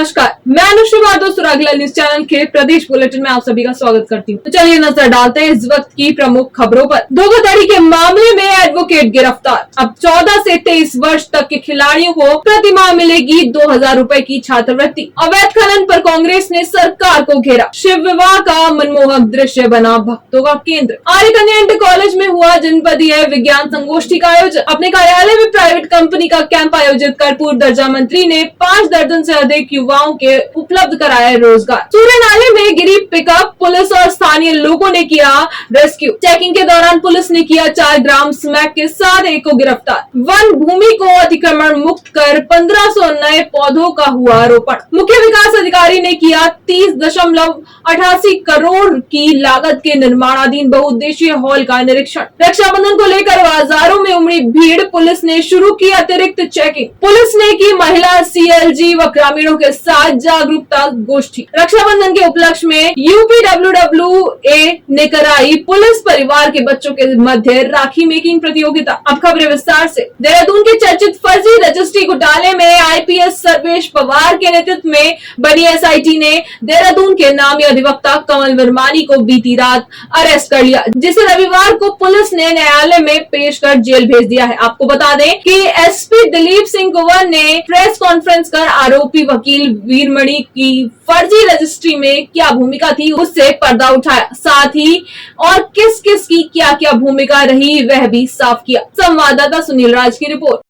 नमस्कार, मैं Anushree Madhav सुरागला news channel के प्रदेश बुलेटिन में आप सभी का स्वागत करती हूँ। तो चलिए नजर डालते हैं इस वक्त की प्रमुख खबरों पर। धोखाधड़ी के मामले में एडवोकेट गिरफ्तार। अब 14 से 23 वर्ष तक के खिलाड़ियों को प्रति माह मिलेगी 2000 रुपए की छात्रवृत्ति। अवैध खनन पर कांग्रेस ने सरकार को घेरा। शिव विवाह का मनमोहक दृश्य बना भक्तों का केंद्र। आर्य कन्या इंटर कॉलेज में हुआ जनपदीय विज्ञान संगोष्ठी का आयोजन। अपने कार्यालय में प्राइवेट कंपनी का कैंप आयोजित कर पूर्व दर्जा मंत्री ने 5 दर्जन से अधिक युवाओं के उपलब्ध कराया रोजगार। सूर्य नाले में गिरी पिकअप, पुलिस और स्थानीय लोगों ने किया रेस्क्यू। चेकिंग के दौरान पुलिस ने किया 4 ग्राम स्मैक के साथ एक को गिरफ्तार। वन भूमि को अतिक्रमण मुक्त कर 1500 नए पौधों का हुआ आरोपण। मुख्य विकास अधिकारी ने किया 30.88 करोड़ की लागत के निर्माणाधीन बहुउद्देशीय हॉल का निरीक्षण। रक्षाबंधन को लेकर बाजारों में उमड़ी भीड़, पुलिस ने शुरू की अतिरिक्त चेकिंग। पुलिस ने की महिला सीएलजी व ग्रामीणों के साथ जागरूकता गोष्ठी। रक्षाबंधन के उपलक्ष्य में यूपीडब्ल्यूडब्ल्यूए ने कराई पुलिस परिवार के बच्चों के मध्य राखी मेकिंग प्रतियोगिता। अब खबरें विस्तार से। देहरादून के चर्चित फर्जी रजिस्ट्री घोटाले में आईपीएस सर्वेश पवार के नेतृत्व में बनी एसआईटी ने देहरादून के नामी अधिवक्ता कमल वर्मानी को बीती रात अरेस्ट कर लिया, जिसे रविवार को पुलिस ने न्यायालय में पेश कर जेल भेज दिया है। आपको बता दें कि एसपी दिलीप सिंह कुंवर ने प्रेस कॉन्फ्रेंस कर आरोपी वकील वीरमणि की फर्जी रजिस्ट्री में क्या भूमिका थी उससे पर्दा उठाया। साथ ही और किस किस की क्या क्या भूमिका रही वह भी साफ किया। संवाददाता सुनील राज की रिपोर्ट।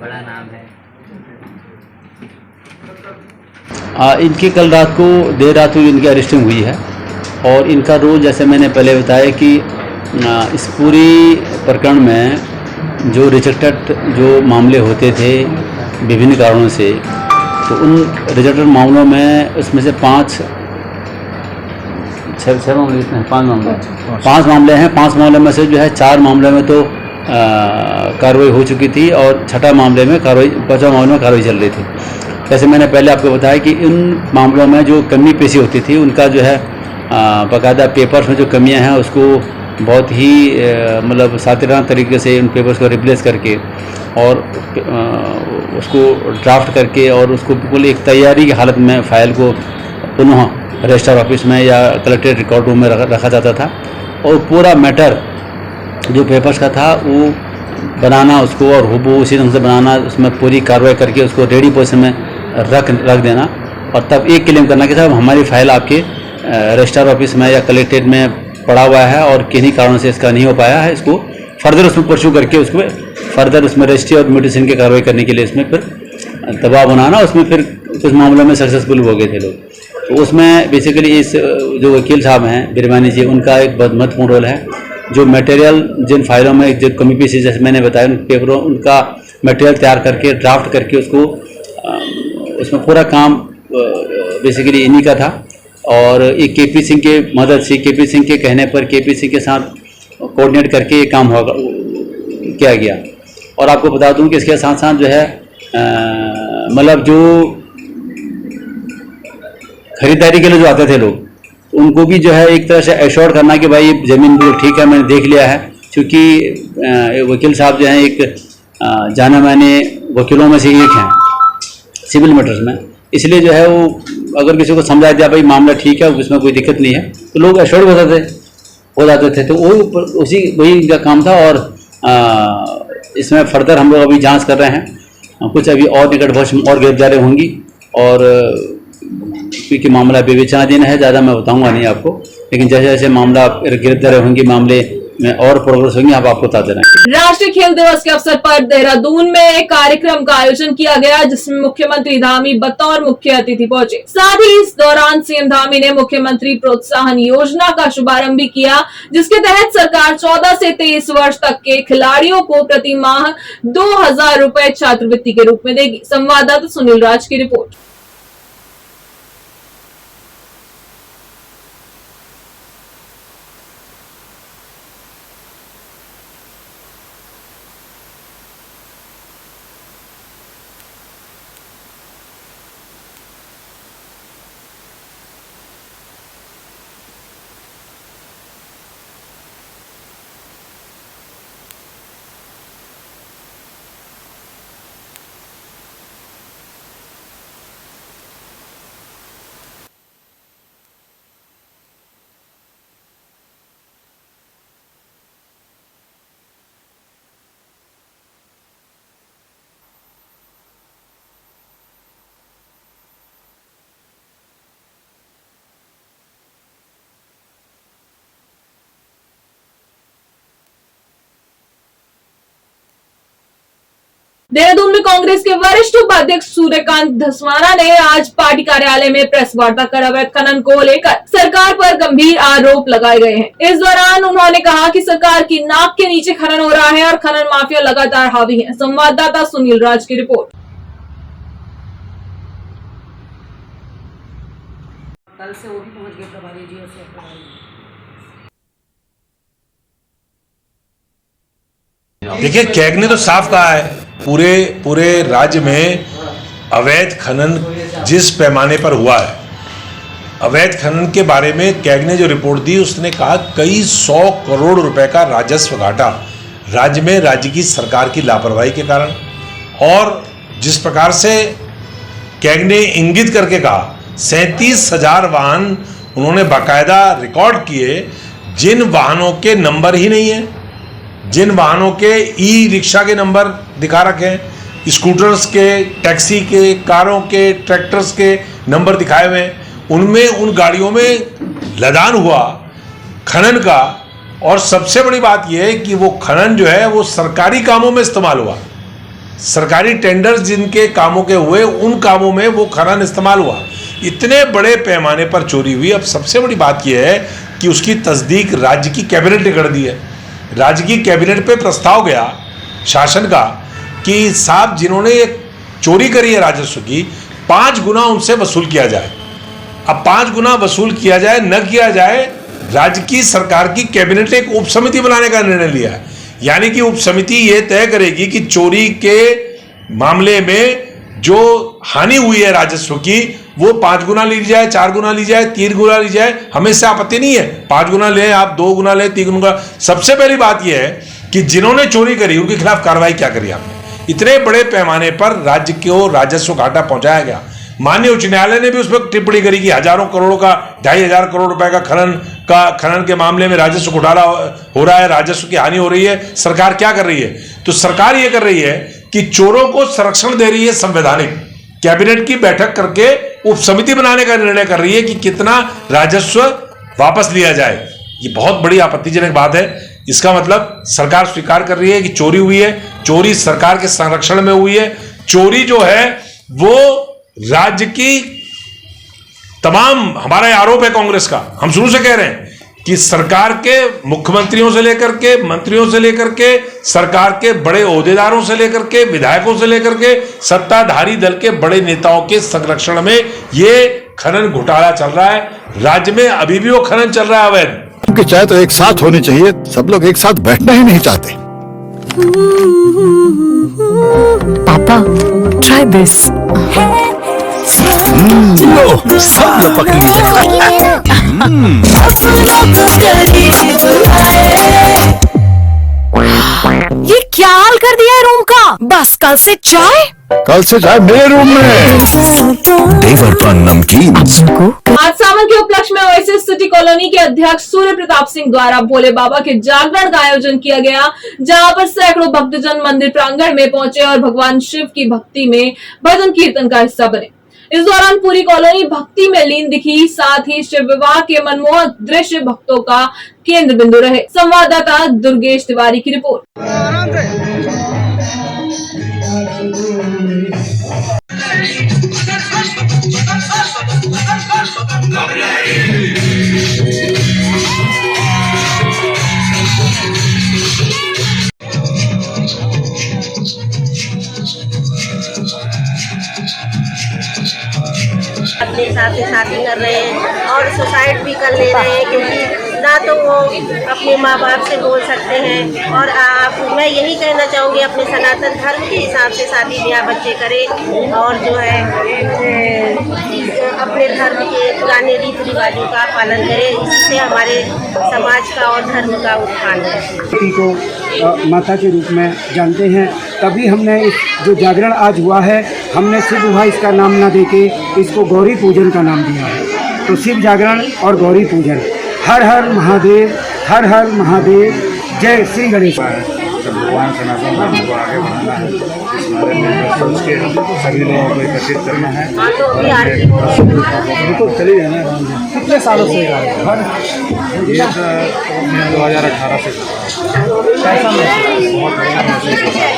बड़ा नाम है। इनकी कल रात को देर रात को इनकी अरेस्टिंग हुई है और इनका रोल, जैसे मैंने पहले बताया कि इस पूरी प्रकरण में जो रिजेक्टेड जो मामले होते थे विभिन्न कारणों से, तो उन रिजेक्टेड मामलों में उसमें से 5 मामले हैं। 5 मामले हैं। 5 मामले में से जो है 4 मामले में तो कार्रवाई हो चुकी थी और 6 मामले में कार्रवाई, 5वां मामले में कार्रवाई चल रही थी। जैसे मैंने पहले आपको बताया कि इन मामलों में जो कमी पेशी होती थी उनका जो है बाकायदा पेपर्स में जो कमियां हैं उसको बहुत ही मतलब सातिराना तरीके से उन पेपर्स को रिप्लेस करके और उसको ड्राफ्ट करके और उसको बिल्कुल एक तैयारी की हालत में फाइल को पुनः रजिस्ट्रार ऑफिस में या कलेक्ट्रेट रिकॉर्ड रूम में रखा जाता था और पूरा मैटर जो पेपर्स का था वो बनाना उसको और हुबहू उसी ढंग से बनाना, उसमें पूरी कार्रवाई करके उसको रेडी पोजीशन में रख देना और तब एक क्लेम करना कि साहब हमारी फाइल आपके रजिस्ट्रार ऑफिस में या कलेक्ट्रेट में पड़ा हुआ है और किन्हीं कारणों से इसका नहीं हो पाया है, इसको फर्दर उसमें परस्यू करके उसको फर्दर उसमें रजिस्ट्री और म्यूटेशन की कार्रवाई करने के लिए उसमें फिर दबाव बनाना। उसमें फिर कुछ मामलों में सक्सेसफुल हो गए थे लोग। तो उसमें बेसिकली इस जो वकील साहब हैं वीरमणि जी, उनका एक बहुत महत्वपूर्ण रोल है। जो मटेरियल जिन फाइलों में जो कमी पेशी जैसे मैंने बताया उन पेपरों उनका मटेरियल तैयार करके ड्राफ्ट करके उसको उसमें पूरा काम बेसिकली इन्हीं का था और एक केपी सिंह के मदद से, केपी सिंह के कहने पर केपी सिंह के साथ कोऑर्डिनेट करके ये काम किया गया। और आपको बता दूं कि इसके साथ साथ जो है मतलब जो खरीदारी के लिए जो आते थे लोग, उनको भी जो है एक तरह से एश्योर करना कि भाई ज़मीन बिल्कुल ठीक है, मैंने देख लिया है। क्योंकि वकील साहब जो हैं एक जाने माने वकीलों में से एक हैं सिविल मैटर्स में, इसलिए जो है वो अगर किसी को समझा दिया भाई मामला ठीक है, उसमें कोई दिक्कत नहीं है, तो लोग एश्योर हो जाते थे। तो वो वही इनका काम था और इसमें फर्दर हम लोग अभी जांच कर रहे हैं। कुछ अभी और निकट भविष्य में और गिरफ्तारियाँ होंगी और क्योंकि मामला विवेचनाधीन है, ज़्यादा मैं बताऊंगा नहीं आपको, लेकिन जैसे जैसे मामला गिरफ्तारी होंगी मामले में और प्रोग्रेस होंगी आप आपको बताते रहेंगे। राष्ट्रीय खेल दिवस के अवसर पर देहरादून में एक कार्यक्रम का आयोजन किया गया, जिसमें मुख्यमंत्री धामी बतौर मुख्य अतिथि पहुंचे। साथ ही इस दौरान सीएम धामी ने मुख्यमंत्री प्रोत्साहन योजना का शुभारंभ भी किया, जिसके तहत सरकार 14 से 23 वर्ष तक के खिलाड़ियों को प्रति माह 2000 रुपए छात्रवृत्ति के रूप में देगी। संवाददाता सुनील राज की रिपोर्ट। देहरादून में कांग्रेस के वरिष्ठ उपाध्यक्ष सूर्यकांत धस्माना ने आज पार्टी कार्यालय में प्रेस वार्ता कर अवैध खनन को लेकर सरकार पर गंभीर आरोप लगाए गए हैं। इस दौरान उन्होंने कहा कि सरकार की नाक के नीचे खनन हो रहा है और खनन माफिया लगातार हावी है। संवाददाता सुनील राज की रिपोर्ट। कल से वो भी पहुंच गए प्रभारी जी से देखिए, कैग ने तो साफ कहा है पूरे राज्य में अवैध खनन जिस पैमाने पर हुआ है, अवैध खनन के बारे में कैग ने जो रिपोर्ट दी उसने कहा कई 100 करोड़ रुपए का राजस्व घाटा राज्य में राज्य की सरकार की लापरवाही के कारण, और जिस प्रकार से कैग ने इंगित करके कहा 37,000 वाहन उन्होंने बाकायदा रिकॉर्ड किए जिन वाहनों के नंबर ही नहीं है, जिन वाहनों के ई रिक्शा के नंबर दिखा रखे हैं, स्कूटर्स के, टैक्सी के, कारों के, ट्रैक्टर्स के नंबर दिखाए हुए हैं, उनमें उन गाड़ियों में लदान हुआ खनन का। और सबसे बड़ी बात यह है कि वो खनन जो है वो सरकारी कामों में इस्तेमाल हुआ, सरकारी टेंडर्स जिनके कामों के हुए उन कामों में वो खनन इस्तेमाल हुआ। इतने बड़े पैमाने पर चोरी हुई। अब सबसे बड़ी बात यह है कि उसकी तस्दीक राज्य की कैबिनेट ने कर दी है। राज्य की कैबिनेट पे प्रस्ताव गया शासन का कि साहब जिन्होंने चोरी करी है राजस्व की 5 गुना उनसे वसूल किया जाए। अब 5 गुना वसूल किया जाए न किया जाए, राज्य की सरकार की कैबिनेट ने एक उप समिति बनाने का निर्णय लिया है। यानी कि उप समिति ये तय करेगी कि चोरी के मामले में जो हानि हुई है राजस्व की वो 5 गुना ली जाए, 4 गुना ली जाए, 3 गुना ली जाए, हमें इससे आपत्ति नहीं है। 5 गुना लें आप, 2 गुना लें, 3 गुना। सबसे पहली बात यह है कि जिन्होंने चोरी करी उनके खिलाफ कार्रवाई क्या करी आपने। इतने बड़े पैमाने पर राज्य को राजस्व घाटा पहुंचाया गया। माननीय उच्च न्यायालय ने भी उस पर टिप्पणी करी कि हजारों करोड़ों का 2,500 करोड़ रुपए का खनन के मामले में राजस्व घोटाला हो रहा है, राजस्व की हानि हो रही है। सरकार क्या कर रही है? तो सरकार ये कर रही है कि चोरों को संरक्षण दे रही है। संवैधानिक कैबिनेट की बैठक करके उप समिति बनाने का निर्णय कर रही है कि कितना राजस्व वापस लिया जाए। ये बहुत बड़ी आपत्तिजनक बात है। इसका मतलब सरकार स्वीकार कर रही है कि चोरी हुई है, चोरी सरकार के संरक्षण में हुई है। चोरी जो है वो राज्य की तमाम, हमारा आरोप है कांग्रेस का, हम शुरू से कह रहे हैं कि सरकार के मुख्यमंत्रियों से लेकर के, मंत्रियों से लेकर के, सरकार के बड़े ओहदेदारों से लेकर के, विधायकों से लेकर के, सत्ताधारी दल के बड़े नेताओं के संरक्षण में ये खनन घोटाला चल रहा है। राज्य में अभी भी वो खनन चल रहा है अवैध। उनकी चाय तो एक साथ होनी चाहिए, सब लोग एक साथ बैठना ही नहीं चाहते। पापा, try this. लो, सब लपक ये क्या हाल कर दिया है रूम का? बस कल से चाय मेरे रूम में। देवर पान नमकीन। आज सावन के उपलक्ष्य में ओएसिस सिटी कॉलोनी के अध्यक्ष सूर्य प्रताप सिंह द्वारा भोले बाबा के जागरण का आयोजन किया गया, जहां पर सैकड़ों भक्तजन मंदिर प्रांगण में पहुंचे और भगवान शिव की भक्ति में भजन कीर्तन का हिस्सा बने। इस दौरान पूरी कॉलोनी भक्ति में लीन दिखी। साथ ही शिव विवाह के मनमोहक दृश्य भक्तों का केंद्र बिंदु रहे। संवाददाता दुर्गेश तिवारी की रिपोर्ट। अपने हिसाब से शादी कर रहे हैं और सुसाइड भी कर ले रहे हैं, क्योंकि ना तो वो अपने माँ बाप से बोल सकते हैं। और मैं यही कहना चाहूँगी अपने सनातन धर्म के हिसाब से शादी ब्याह बच्चे करें और जो है अपने धर्म के पुराने रीति रिवाजों का पालन करें। इससे हमारे समाज का और धर्म का उत्थान है। को माता के रूप में जानते हैं, तभी हमने इस जो जागरण आज हुआ है, हमने शिव विवाह इसका नाम ना देके इसको गौरी पूजन का नाम दिया है। तो शिव जागरण और गौरी पूजन। हर हर महादेव, हर हर महादेव। जय श्री गणेश। भगवान सनातन धर्म को आगे बढ़ाना है। इस बारे में सोच के सभी लोगों को एकत्रित करना है और चली जाना है। कितने सालों से ये 2018 से कैसा बहुत अच्छा महसूस होता है।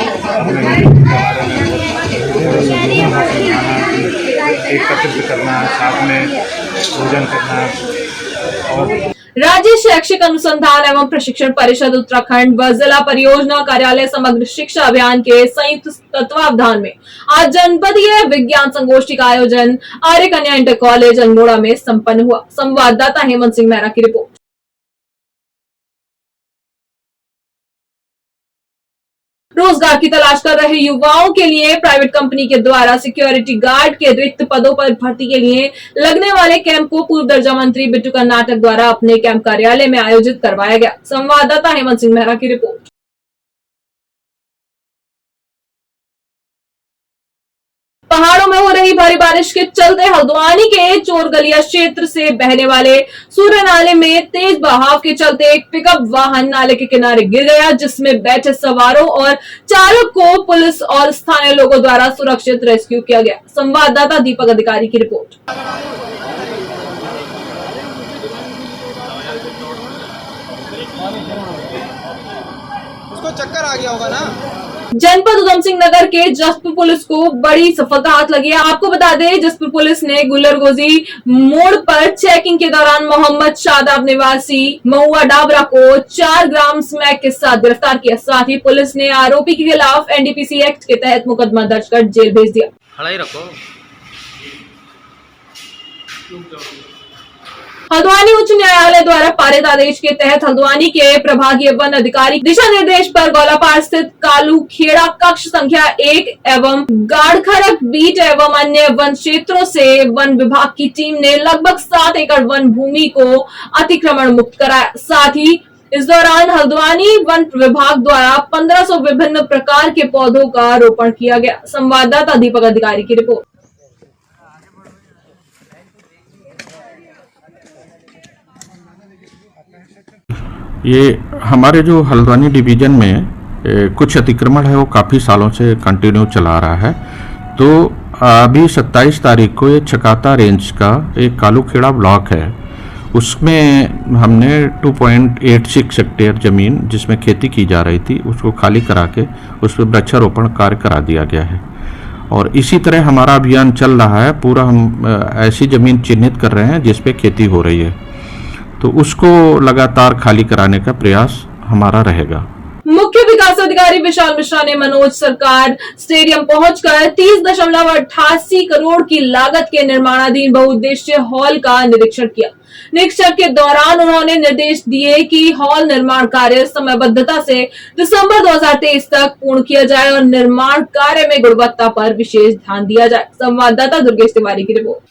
एकत्रित करना, साथ में भोजन करना और राज्य शैक्षिक अनुसंधान एवं प्रशिक्षण परिषद उत्तराखंड व जिला परियोजना कार्यालय समग्र शिक्षा अभियान के संयुक्त तत्वावधान में आज जनपदीय विज्ञान संगोष्ठी का आयोजन आर्य कन्या इंटर कॉलेज अल्मोड़ा में संपन्न हुआ। संवाददाता हेमंत सिंह मेहरा की रिपोर्ट। रोजगार की तलाश कर रहे युवाओं के लिए प्राइवेट कंपनी के द्वारा सिक्योरिटी गार्ड के रिक्त पदों पर भर्ती के लिए लगने वाले कैंप को पूर्व दर्जा मंत्री बिट्टू कर्नाटक द्वारा अपने कैंप कार्यालय में आयोजित करवाया गया। संवाददाता हेमंत सिंह मेहरा की रिपोर्ट। पहाड़ों में हो रही भारी बारिश के चलते हल्द्वानी के चोरगलिया क्षेत्र से बहने वाले सूर्य नाले में तेज बहाव के चलते एक पिकअप वाहन नाले के किनारे गिर गया, जिसमें बैठे सवारों और चालक को पुलिस और स्थानीय लोगों द्वारा सुरक्षित रेस्क्यू किया गया। संवाददाता दीपक अधिकारी की रिपोर्ट। उसको चक्कर आ गया होगा ना। जनपद उधम सिंह नगर के जसपुर पुलिस को बड़ी सफलता हाथ लगी है। आपको बता दें, जसपुर पुलिस ने गुल्लरगोजी मोड़ पर चेकिंग के दौरान मोहम्मद शादाब निवासी महुआ डाबरा को 4 ग्राम स्मैक के साथ गिरफ्तार किया। साथ ही पुलिस ने आरोपी के खिलाफ एनडीपीसी एक्ट के तहत मुकदमा दर्ज कर जेल भेज दिया। हल्द्वानी उच्च न्यायालय द्वारा पारित आदेश के तहत हल्द्वानी के प्रभागीय वन अधिकारी दिशा निर्देश पर गौलापार स्थित कालू खेड़ा कक्ष संख्या 1 एवं गाढ़खरक बीट एवं अन्य वन क्षेत्रों से वन विभाग की टीम ने लगभग 7 एकड़ वन भूमि को अतिक्रमण मुक्त कराया। साथ ही इस दौरान हल्द्वानी वन विभाग द्वारा 1500 विभिन्न प्रकार के पौधों का रोपण किया गया। संवाददाता दीपक अधिकारी की रिपोर्ट। ये हमारे जो हल्द्वानी डिवीज़न में कुछ अतिक्रमण है वो काफ़ी सालों से कंटिन्यू चला रहा है। तो अभी 27 तारीख को ये छकाता रेंज का एक कालूखेड़ा ब्लॉक है, उसमें हमने 2.86 हेक्टेयर ज़मीन जिसमें खेती की जा रही थी उसको खाली करा के उस पर वृक्षारोपण कार्य करा दिया गया है। और इसी तरह हमारा अभियान चल रहा है। पूरा हम ऐसी ज़मीन चिन्हित कर रहे हैं जिस पे खेती हो रही है, तो उसको लगातार खाली कराने का प्रयास हमारा रहेगा। मुख्य विकास अधिकारी विशाल मिश्रा ने मनोज सरकार स्टेडियम पहुंचकर 30.88 करोड़ की लागत के निर्माणाधीन बहुउद्देशीय हॉल का निरीक्षण किया। निरीक्षण के दौरान उन्होंने निर्देश दिए कि हॉल निर्माण कार्य समयबद्धता से दिसंबर 2023 तक पूर्ण किया जाए और निर्माण कार्य में गुणवत्ता पर विशेष ध्यान दिया जाए। संवाददाता दुर्गेश तिवारी की रिपोर्ट।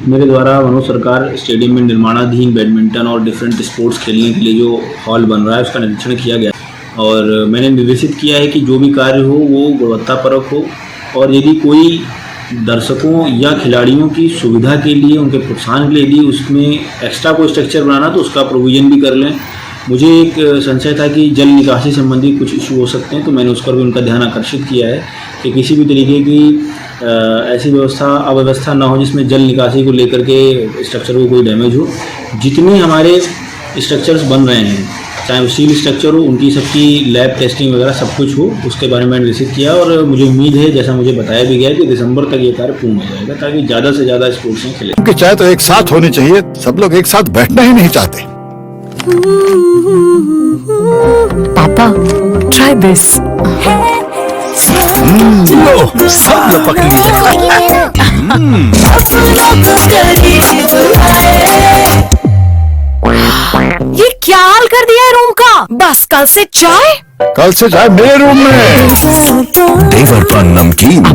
मेरे द्वारा मनोज सरकार स्टेडियम में निर्माणाधीन बैडमिंटन और डिफरेंट स्पोर्ट्स खेलने के लिए जो हॉल बन रहा है उसका निरीक्षण किया गया और मैंने निर्देशित किया है कि जो भी कार्य हो वो गुणवत्तापरक हो और यदि कोई दर्शकों या खिलाड़ियों की सुविधा के लिए, उनके प्रोत्साहन के लिए यदि उसमें एक्स्ट्रा कोई स्ट्रक्चर बनाना तो उसका प्रोविज़न भी कर लें। मुझे एक संशय था कि जल निकासी संबंधी कुछ इशू हो सकते हैं, तो मैंने उस पर भी उनका ध्यान आकर्षित किया है कि किसी भी तरीके की ऐसी अव्यवस्था ना हो जिसमें जल निकासी को लेकर के स्ट्रक्चर को कोई डैमेज हो। जितने हमारे स्ट्रक्चर्स बन रहे हैं, चाहे वो स्टील स्ट्रक्चर हो, उनकी सबकी लैब टेस्टिंग वगैरह सब कुछ हो, उसके बारे में निर्देशित किया और मुझे उम्मीद है, जैसा मुझे बताया भी गया, कि दिसंबर तक ये कार्य पूर्ण हो जाएगा ताकि ज़्यादा से ज़्यादा स्पोर्ट्स में खेलें। क्योंकि चाय तो एक साथ होनी चाहिए, सब लोग एक साथ बैठना ही नहीं चाहते। पापा, try this. सब लपक ये क्या हाल कर दिया है रूम का? बस कल से चाय कल से चाय मेरे रूम में। देवर पर नमकीन।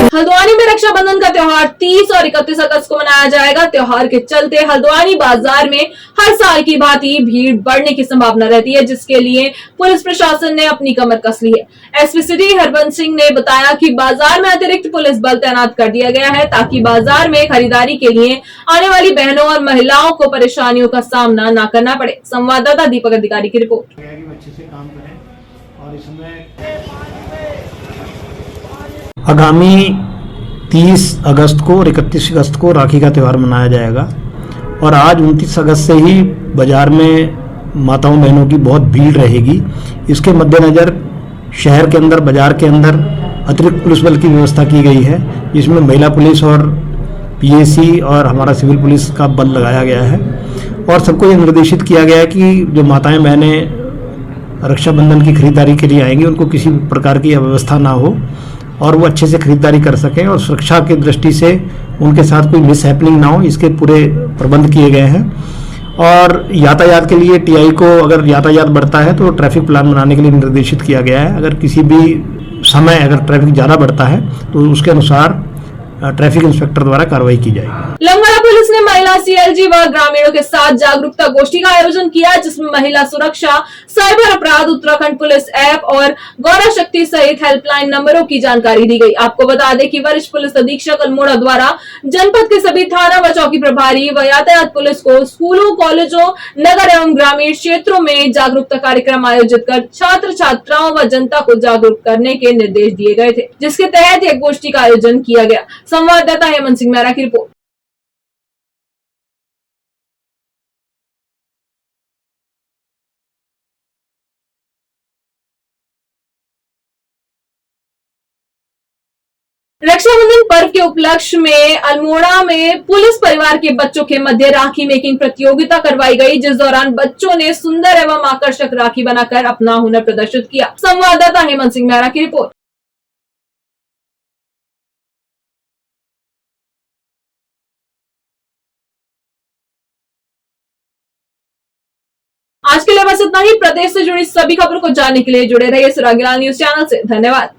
हल्द्वानी में रक्षाबंधन का त्योहार 30 और 31 अगस्त को मनाया जाएगा। त्योहार के चलते हल्द्वानी बाजार में हर साल की भांति भीड़ बढ़ने की संभावना रहती है, जिसके लिए पुलिस प्रशासन ने अपनी कमर कस ली है। एसपी सिटी हरबंस सिंह ने बताया कि बाजार में अतिरिक्त पुलिस बल तैनात कर दिया गया है, ताकि बाजार में खरीदारी के लिए आने वाली बहनों और महिलाओं को परेशानियों का सामना न करना पड़े। संवाददाता दीपक अधिकारी की रिपोर्ट। आगामी 30 अगस्त को और 31 अगस्त को राखी का त्यौहार मनाया जाएगा और आज 29 अगस्त से ही बाजार में माताओं बहनों की बहुत भीड़ रहेगी। इसके मद्देनज़र शहर के अंदर, बाजार के अंदर अतिरिक्त पुलिस बल की व्यवस्था की गई है, जिसमें महिला पुलिस और पीएसी और हमारा सिविल पुलिस का बल लगाया गया है और सबको ये निर्देशित किया गया है कि जो माताएं बहनें रक्षाबंधन की खरीदारी के लिए आएंगी उनको किसी प्रकार की अव्यवस्था ना हो और वो अच्छे से खरीदारी कर सकें और सुरक्षा की दृष्टि से उनके साथ कोई मिसहैपनिंग ना हो, इसके पूरे प्रबंध किए गए हैं। और यातायात के लिए टीआई को अगर यातायात बढ़ता है तो ट्रैफिक प्लान बनाने के लिए निर्देशित किया गया है। अगर किसी भी समय अगर ट्रैफिक ज़्यादा बढ़ता है तो उसके अनुसार ट्रैफिक इंस्पेक्टर द्वारा कार्रवाई की जाएगी। लंगवाड़ा पुलिस ने महिला सीएलजी व ग्रामीणों के साथ जागरूकता गोष्ठी का आयोजन किया, जिसमें महिला सुरक्षा, साइबर अपराध, उत्तराखंड पुलिस ऐप और गौरा शक्ति सहित हेल्पलाइन नंबरों की जानकारी दी गई। आपको बता दें कि वरिष्ठ पुलिस अधीक्षक अल्मोड़ा द्वारा जनपद के सभी थाना व चौकी प्रभारी व यातायात पुलिस को स्कूलों, कॉलेजों, नगर एवं ग्रामीण क्षेत्रों में जागरूकता कार्यक्रम आयोजित कर छात्र छात्राओं व जनता को जागरूक करने के निर्देश दिए गए थे, जिसके तहत एक गोष्ठी का आयोजन किया गया। संवाददाता हेमंत सिंह मेहरा की रिपोर्ट। रक्षाबंधन पर्व के उपलक्ष्य में अल्मोड़ा में पुलिस परिवार के बच्चों के मध्य राखी मेकिंग प्रतियोगिता करवाई गई, जिस दौरान बच्चों ने सुंदर एवं आकर्षक राखी बनाकर अपना हुनर प्रदर्शित किया। संवाददाता हेमंत सिंह मेहरा की रिपोर्ट। आज के लिए बस इतना ही। प्रदेश से जुड़ी सभी खबरों को जानने के लिए जुड़े रहिए सुरागीलाल न्यूज चैनल से। धन्यवाद।